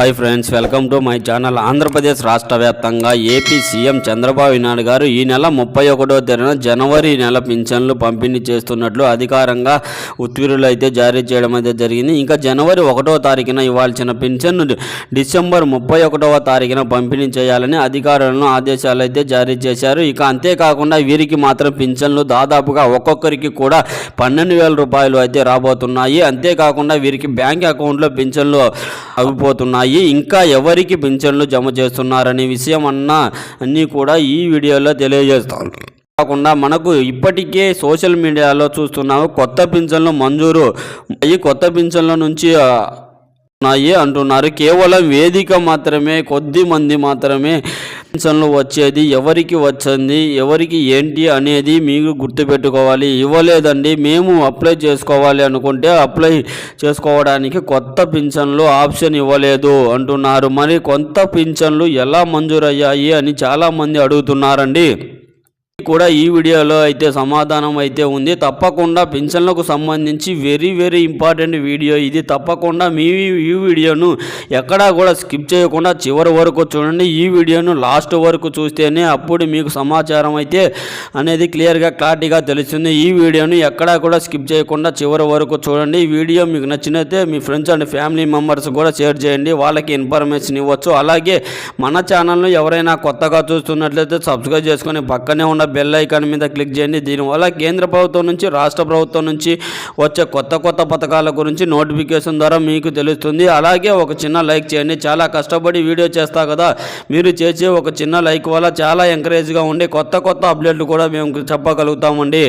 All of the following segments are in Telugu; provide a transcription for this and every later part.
Hi friends, welcome to my channel. Andhra Pradesh రాష్ట్ర వ్యాప్తంగా ఏపీ సీఎం చంద్రబాబు నాయుడు గారు ఈ నెల 31వ తేదీన జనవరి నెల పింఛన్లు పంపిణీ చేస్తున్నట్లు అధికారంగా ఉత్తర్వులు అయితే జారీ చేయడం అయితే జరిగింది. ఇంకా జనవరి 1వ తారీఖున ఇవ్వాల్సిన పింఛన్ను డిసెంబర్ 31వ తారీఖున పంపిణీ చేయాలని అధికారులను ఆదేశాలు అయితే జారీ చేశారు. ఇక అంతేకాకుండా వీరికి మాత్రం పింఛన్లు దాదాపుగా ఒక్కొక్కరికి కూడా 12,000 రూపాయలు అయితే రాబోతున్నాయి. అంతేకాకుండా వీరికి బ్యాంక్ అకౌంట్లో పింఛన్లు అవిపోతున్నాయి. ఇంకా ఎవరికి పింఛన్లు జమ చేస్తున్నారనే విషయం అన్నీ కూడా ఈ వీడియోలో తెలియజేస్తాను. కాకుండా మనకు ఇప్పటికే సోషల్ మీడియాలో చూస్తున్నాము కొత్త పింఛన్లు మంజూరు అయ్యి కొత్త పింఛన్ల నుంచి ఉన్నాయి అంటున్నారు. కేవలం వేదిక మాత్రమే, కొద్ది మంది మాత్రమే పింఛన్లు వచ్చేది. ఎవరికి వచ్చింది, ఎవరికి ఏంటి అనేది మీకు గుర్తుపెట్టుకోవాలి. ఇవ్వలేదండి, మేము అప్లై చేసుకోవాలి అనుకుంటే అప్లై చేసుకోవడానికి కొత్త పింఛన్లు ఆప్షన్ ఇవ్వలేదు అంటున్నారు. మరి కొత్త పింఛన్లు ఎలా మంజూరయ్యాయి అని చాలామంది అడుగుతున్నారండి. కూడా ఈ వీడియోలో అయితే సమాధానం అయితే ఉంది. తప్పకుండా పింఛన్లకు సంబంధించి వెరీ ఇంపార్టెంట్ వీడియో ఇది. తప్పకుండా ఈ వీడియోను ఎక్కడా కూడా స్కిప్ చేయకుండా చివరి వరకు చూడండి. ఈ వీడియోను లాస్ట్ వరకు చూస్తేనే అప్పుడు మీకు సమాచారం అయితే అనేది క్లారిటీగా తెలుస్తుంది. ఈ వీడియోను ఎక్కడా కూడా స్కిప్ చేయకుండా చివరి వరకు చూడండి. ఈ వీడియో మీకు నచ్చినైతే మీ ఫ్రెండ్స్ అండ్ ఫ్యామిలీ మెంబర్స్ కూడా షేర్ చేయండి, వాళ్ళకి ఇన్ఫర్మేషన్ ఇవ్వచ్చు. అలాగే మన ఛానల్ను ఎవరైనా కొత్తగా చూస్తున్నట్లయితే సబ్స్క్రైబ్ చేసుకొని పక్కనే ఉన్న బెల్ ఐకాన్ మీద క్లిక్ చేయండి. దీనివల్ల కేంద్ర ప్రభుత్వం నుంచి, రాష్ట్ర ప్రభుత్వం నుంచి వచ్చే కొత్త పథకాల గురించి నోటిఫికేషన్ ద్వారా మీకు తెలుస్తుంది. అలాగే ఒక చిన్న లైక్ చేయండి. చాలా కష్టపడి వీడియో చేస్తా కదా, మీరు చేసే ఒక చిన్న లైక్ వల్ల చాలా ఎంకరేజ్గా ఉండి కొత్త అప్డేట్లు కూడా మేము చెప్పగలుగుతామండి.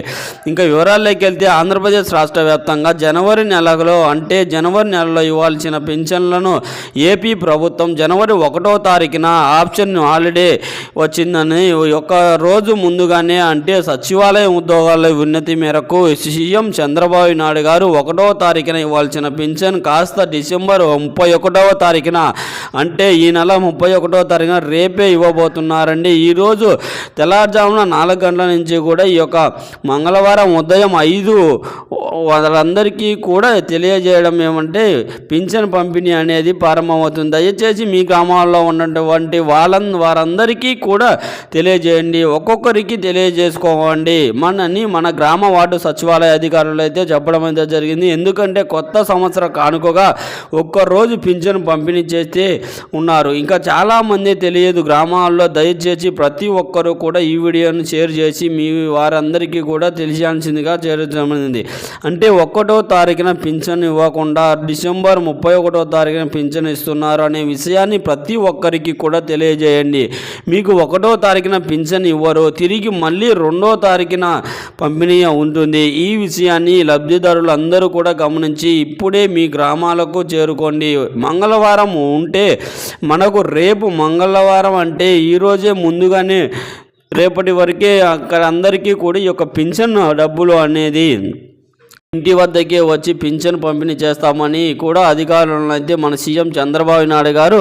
ఇంకా వివరాల్లోకి వెళ్తే ఆంధ్రప్రదేశ్ రాష్ట్ర వ్యాప్తంగా జనవరి నెలలో ఇవ్వాల్సిన పింఛన్లను ఏపీ ప్రభుత్వం జనవరి 1వ తారీఖున ఆప్షన్ హాలిడే వచ్చిందని ఒక రోజు ముందుగానే, అంటే సచివాలయ ఉద్యోగాల ఉన్నతి మేరకు సీఎం చంద్రబాబు నాయుడు గారు 1వ తారీఖున ఇవ్వాల్సిన పింఛన్ కాస్త డిసెంబర్ 31వ తారీఖున, అంటే ఈ నెల 31వ తారీఖున రేపే ఇవ్వబోతున్నారండి. ఈరోజు తెల్లారుజామున 4 గంటల నుంచి కూడా ఈ యొక్క మంగళవారం ఉదయం 5 వాళ్ళందరికీ కూడా తెలియజేయడం ఏమంటే పింఛన్ పంపిణీ అనేది ప్రారంభమవుతుంది. దయచేసి మీ గ్రామాల్లో ఉన్నటువంటి వారందరికీ కూడా తెలియజేయండి, ఒక్కొక్కరికి తెలియజేసుకోండి మన గ్రామ వార్డు సచివాలయ అధికారులు అయితే చెప్పడం అయితే జరిగింది. ఎందుకంటే కొత్త సంవత్సర కానుకగా ఒక్కరోజు పింఛన్ పంపిణీ చేస్తే ఉన్నారు. ఇంకా చాలామంది తెలియదు గ్రామాల్లో. దయచేసి ప్రతి ఒక్కరూ కూడా ఈ వీడియోను షేర్ చేసి మీ వారందరికీ కూడా తెలియాల్సిందిగా చేరుతుంది. అంటే 1వ తారీఖున పింఛన్ ఇవ్వకుండా డిసెంబర్ 31వ తారీఖున పింఛన్ ఇస్తున్నారు అనే విషయాన్ని ప్రతి ఒక్కరికి కూడా తెలియజేయండి. మీకు 1వ తారీఖున పింఛన్ ఇవ్వరు, తిరిగి మళ్ళీ 2వ తారీఖున పంపిణీ ఉంటుంది. ఈ విషయాన్ని లబ్ధిదారులు అందరూ కూడా గమనించి ఇప్పుడే మీ గ్రామాలకు చేరుకోండి. మంగళవారం ఉంటే మనకు రేపు మంగళవారం, అంటే ఈరోజే ముందుగానే రేపటి వరకే అక్కడ అందరికీ కూడా ఈ యొక్క పింఛన్ డబ్బులు అనేది ఇంటి వద్దకే వచ్చి పింఛన్ పంపిణీ చేస్తామని కూడా అధికారులను అయితే మన సీఎం చంద్రబాబు నాయుడు గారు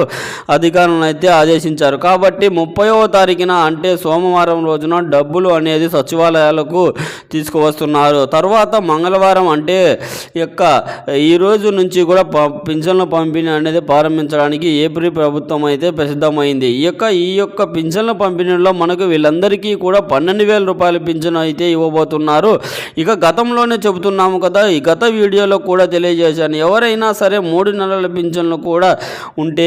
అధికారులను అయితే ఆదేశించారు. కాబట్టి 30వ తారీఖున, అంటే సోమవారం రోజున డబ్బులు అనేది సచివాలయాలకు తీసుకువస్తున్నారు. తర్వాత మంగళవారం, అంటే ఈ రోజు నుంచి కూడా పింఛన్ల పంపిణీ అనేది ప్రారంభించడానికి ఏపీ ప్రభుత్వం అయితే సిద్ధమైంది. ఈ యొక్క పింఛన్ల పంపిణీలో మనకు వీళ్ళందరికీ కూడా 12,000 రూపాయల పింఛన్ అయితే ఇవ్వబోతున్నారు. ఇక గతంలోనే చెబుతున్నాము కదా, ఈ గత వీడియోలో కూడా తెలియజేశాను, ఎవరైనా సరే 3 నెలల పింఛన్లు కూడా ఉంటే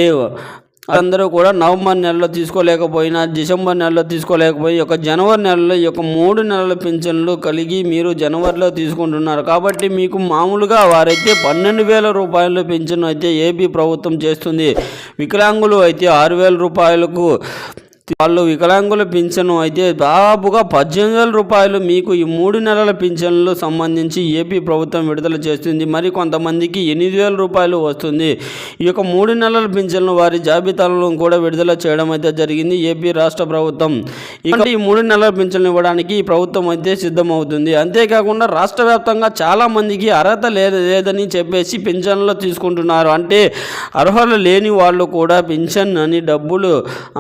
అందరూ కూడా నవంబర్ నెలలో తీసుకోలేకపోయినా, డిసెంబర్ నెలలో తీసుకోలేకపోయి ఒక జనవరి నెలలో ఈ యొక్క 3 నెలల పింఛన్లు కలిగి మీరు జనవరిలో తీసుకుంటున్నారు. కాబట్టి మీకు మామూలుగా వారైతే 12,000 రూపాయల పింఛన్ అయితే ఏపీ ప్రభుత్వం చేస్తుంది. వికలాంగులు అయితే 6,000 రూపాయలకు వాళ్ళు వికలాంగుల పింఛను అయితే దాదాపుగా 18,000 రూపాయలు మీకు ఈ 3 నెలల పింఛన్లు సంబంధించి ఏపీ ప్రభుత్వం విడుదల చేస్తుంది. మరి కొంతమందికి 8,000 రూపాయలు వస్తుంది. ఈ యొక్క 3 నెలల పింఛన్లు వారి జాబితాలను కూడా విడుదల చేయడం అయితే జరిగింది ఏపీ రాష్ట్ర ప్రభుత్వం. ఇక ఈ 3 నెలల పింఛన్లు ఇవ్వడానికి ఈ ప్రభుత్వం అయితే సిద్ధమవుతుంది. అంతేకాకుండా రాష్ట్ర వ్యాప్తంగా చాలామందికి అర్హత లేదని చెప్పేసి పింఛన్లు తీసుకుంటున్నారు. అంటే అర్హత లేని వాళ్ళు కూడా పింఛన్ అని డబ్బులు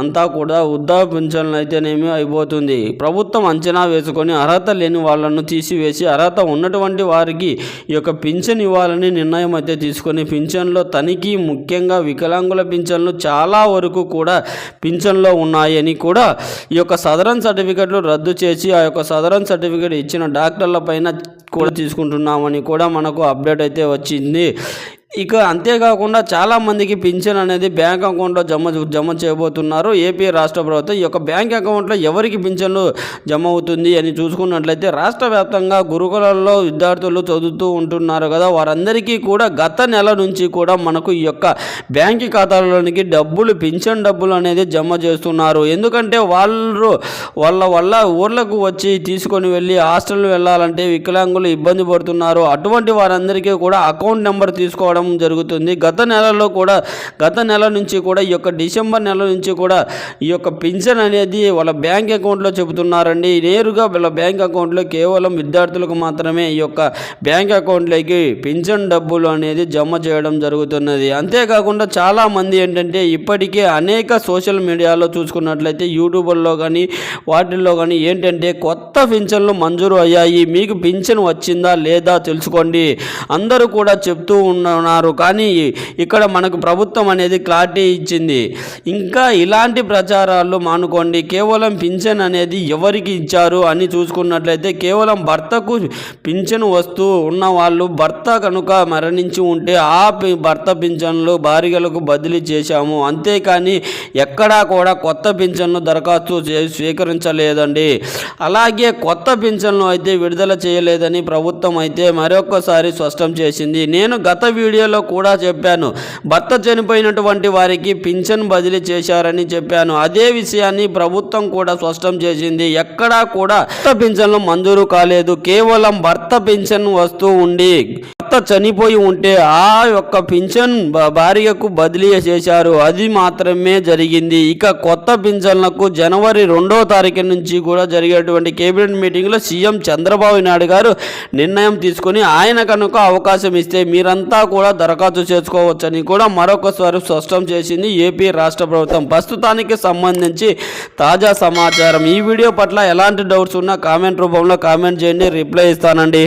అంతా కూడా వృద్ధాప్య పింఛన్లు అయితేనేమి అయిపోతుంది. ప్రభుత్వం అంచనా వేసుకొని అర్హత లేని వాళ్ళను తీసివేసి అర్హత ఉన్నటువంటి వారికి ఈ యొక్క పింఛన్ ఇవ్వాలని నిర్ణయం అయితే తీసుకొని పింఛన్లో తనిఖీ, ముఖ్యంగా వికలాంగుల పింఛన్లు చాలా వరకు కూడా పింఛన్లో ఉన్నాయని కూడా ఈ యొక్క సదరన్ సర్టిఫికెట్లు రద్దు చేసి ఆ యొక్క సదరన్ సర్టిఫికెట్ ఇచ్చిన డాక్టర్ల పైన కూడా తీసుకుంటున్నామని కూడా మనకు అప్డేట్ అయితే వచ్చింది. ఇక అంతేకాకుండా చాలామందికి పింఛన్ అనేది బ్యాంక్ అకౌంట్లో జమ చేయబోతున్నారు ఏపీ రాష్ట్ర ప్రభుత్వం. ఈ యొక్క బ్యాంక్ అకౌంట్లో ఎవరికి పింఛన్లు జమ అవుతుంది అని చూసుకున్నట్లయితే రాష్ట్ర వ్యాప్తంగా గురుకులాల్లో విద్యార్థులు చదువుతూ ఉంటున్నారు కదా, వారందరికీ కూడా గత నెల నుంచి కూడా మనకు ఈ యొక్క బ్యాంక్ ఖాతాలోనికి పింఛన్ డబ్బులు అనేది జమ చేస్తున్నారు. ఎందుకంటే వాళ్ళ ఊర్లకు వచ్చి తీసుకొని వెళ్ళి హాస్టల్ వెళ్ళాలంటే వికలాంగులు ఇబ్బంది పడుతున్నారు. అటువంటి వారందరికీ కూడా అకౌంట్ నెంబర్ తీసుకోవడం జరుగుతుంది. గత నెల నుంచి కూడా ఈ యొక్క డిసెంబర్ నెల నుంచి కూడా ఈ యొక్క పింఛన్ అనేది వాళ్ళ బ్యాంక్ అకౌంట్లో చెబుతున్నారండి. నేరుగా వాళ్ళ బ్యాంక్ అకౌంట్లో కేవలం విద్యార్థులకు మాత్రమే ఈ యొక్క బ్యాంక్ అకౌంట్లోకి పింఛన్ డబ్బులు అనేది జమ చేయడం జరుగుతున్నది. అంతేకాకుండా చాలామంది ఏంటంటే ఇప్పటికే అనేక సోషల్ మీడియాలో చూసుకున్నట్లయితే యూట్యూబ్లో కానీ వాటిల్లో కానీ ఏంటంటే కొత్త పింఛన్లు మంజూరు అయ్యాయి, మీకు పింఛన్ వచ్చిందా లేదా తెలుసుకోండి అందరూ కూడా చెప్తూ ఉన్నారు. కానీ ఇక్కడ మనకు ప్రభుత్వం అనేది క్లారిటీ ఇచ్చింది. ఇంకా ఇలాంటి ప్రచారాలు మానుకోండి. కేవలం పింఛన్ అనేది ఎవరికి ఇచ్చారు అని చూసుకున్నట్లయితే కేవలం భర్తకు పింఛన్ వస్తూ ఉన్న వాళ్ళు భర్త కనుక మరణించి ఉంటే ఆ భర్త పింఛన్లు భార్యలకు బదిలీ చేశాము. అంతేకాని ఎక్కడా కూడా కొత్త పింఛన్లు దరఖాస్తు స్వీకరించలేదండి. అలాగే కొత్త పింఛన్లు అయితే విడుదల చేయలేదని ప్రభుత్వం అయితే మరొకసారి స్పష్టం చేసింది. నేను గత వీడియోలో కూడా చెప్పాను, భర్త చనిపోయినటువంటి వారికి పింఛన్ బదిలీ చేశారని చెప్పాను. అదే విషయాన్ని ప్రభుత్వం కూడా స్పష్టం చేసింది. ఎక్కడా కూడా భర్త పింఛన్లు మంజూరు కాలేదు, కేవలం భర్త పింఛన్ వస్తూ ఉండి భర్త చనిపోయి ఉంటే ఆ యొక్క పింఛన్ భార్యకు బదిలీ చేశారు, అది మాత్రమే జరిగింది. ఇక కొత్త పింఛన్లకు జనవరి 2వ తారీఖు నుంచి కూడా జరిగేటువంటి కేబినెట్ మీటింగ్లో సీఎం చంద్రబాబు నాయుడు గారు నిర్ణయం తీసుకొని ఆయన కనుక అవకాశం ఇస్తే మీరంతా కూడా దరఖాస్తు చేసుకోవచ్చని కూడా మరొకసారి స్పష్టం చేసింది ఏపీ రాష్ట్ర ప్రభుత్వం. ప్రస్తుతానికి సంబంధించి తాజా సమాచారం. ఈ వీడియో పట్ల ఎలాంటి డౌట్స్ ఉన్నా కామెంట్ రూపంలో కామెంట్ చేయండి, రిప్లై ఇస్తానండి.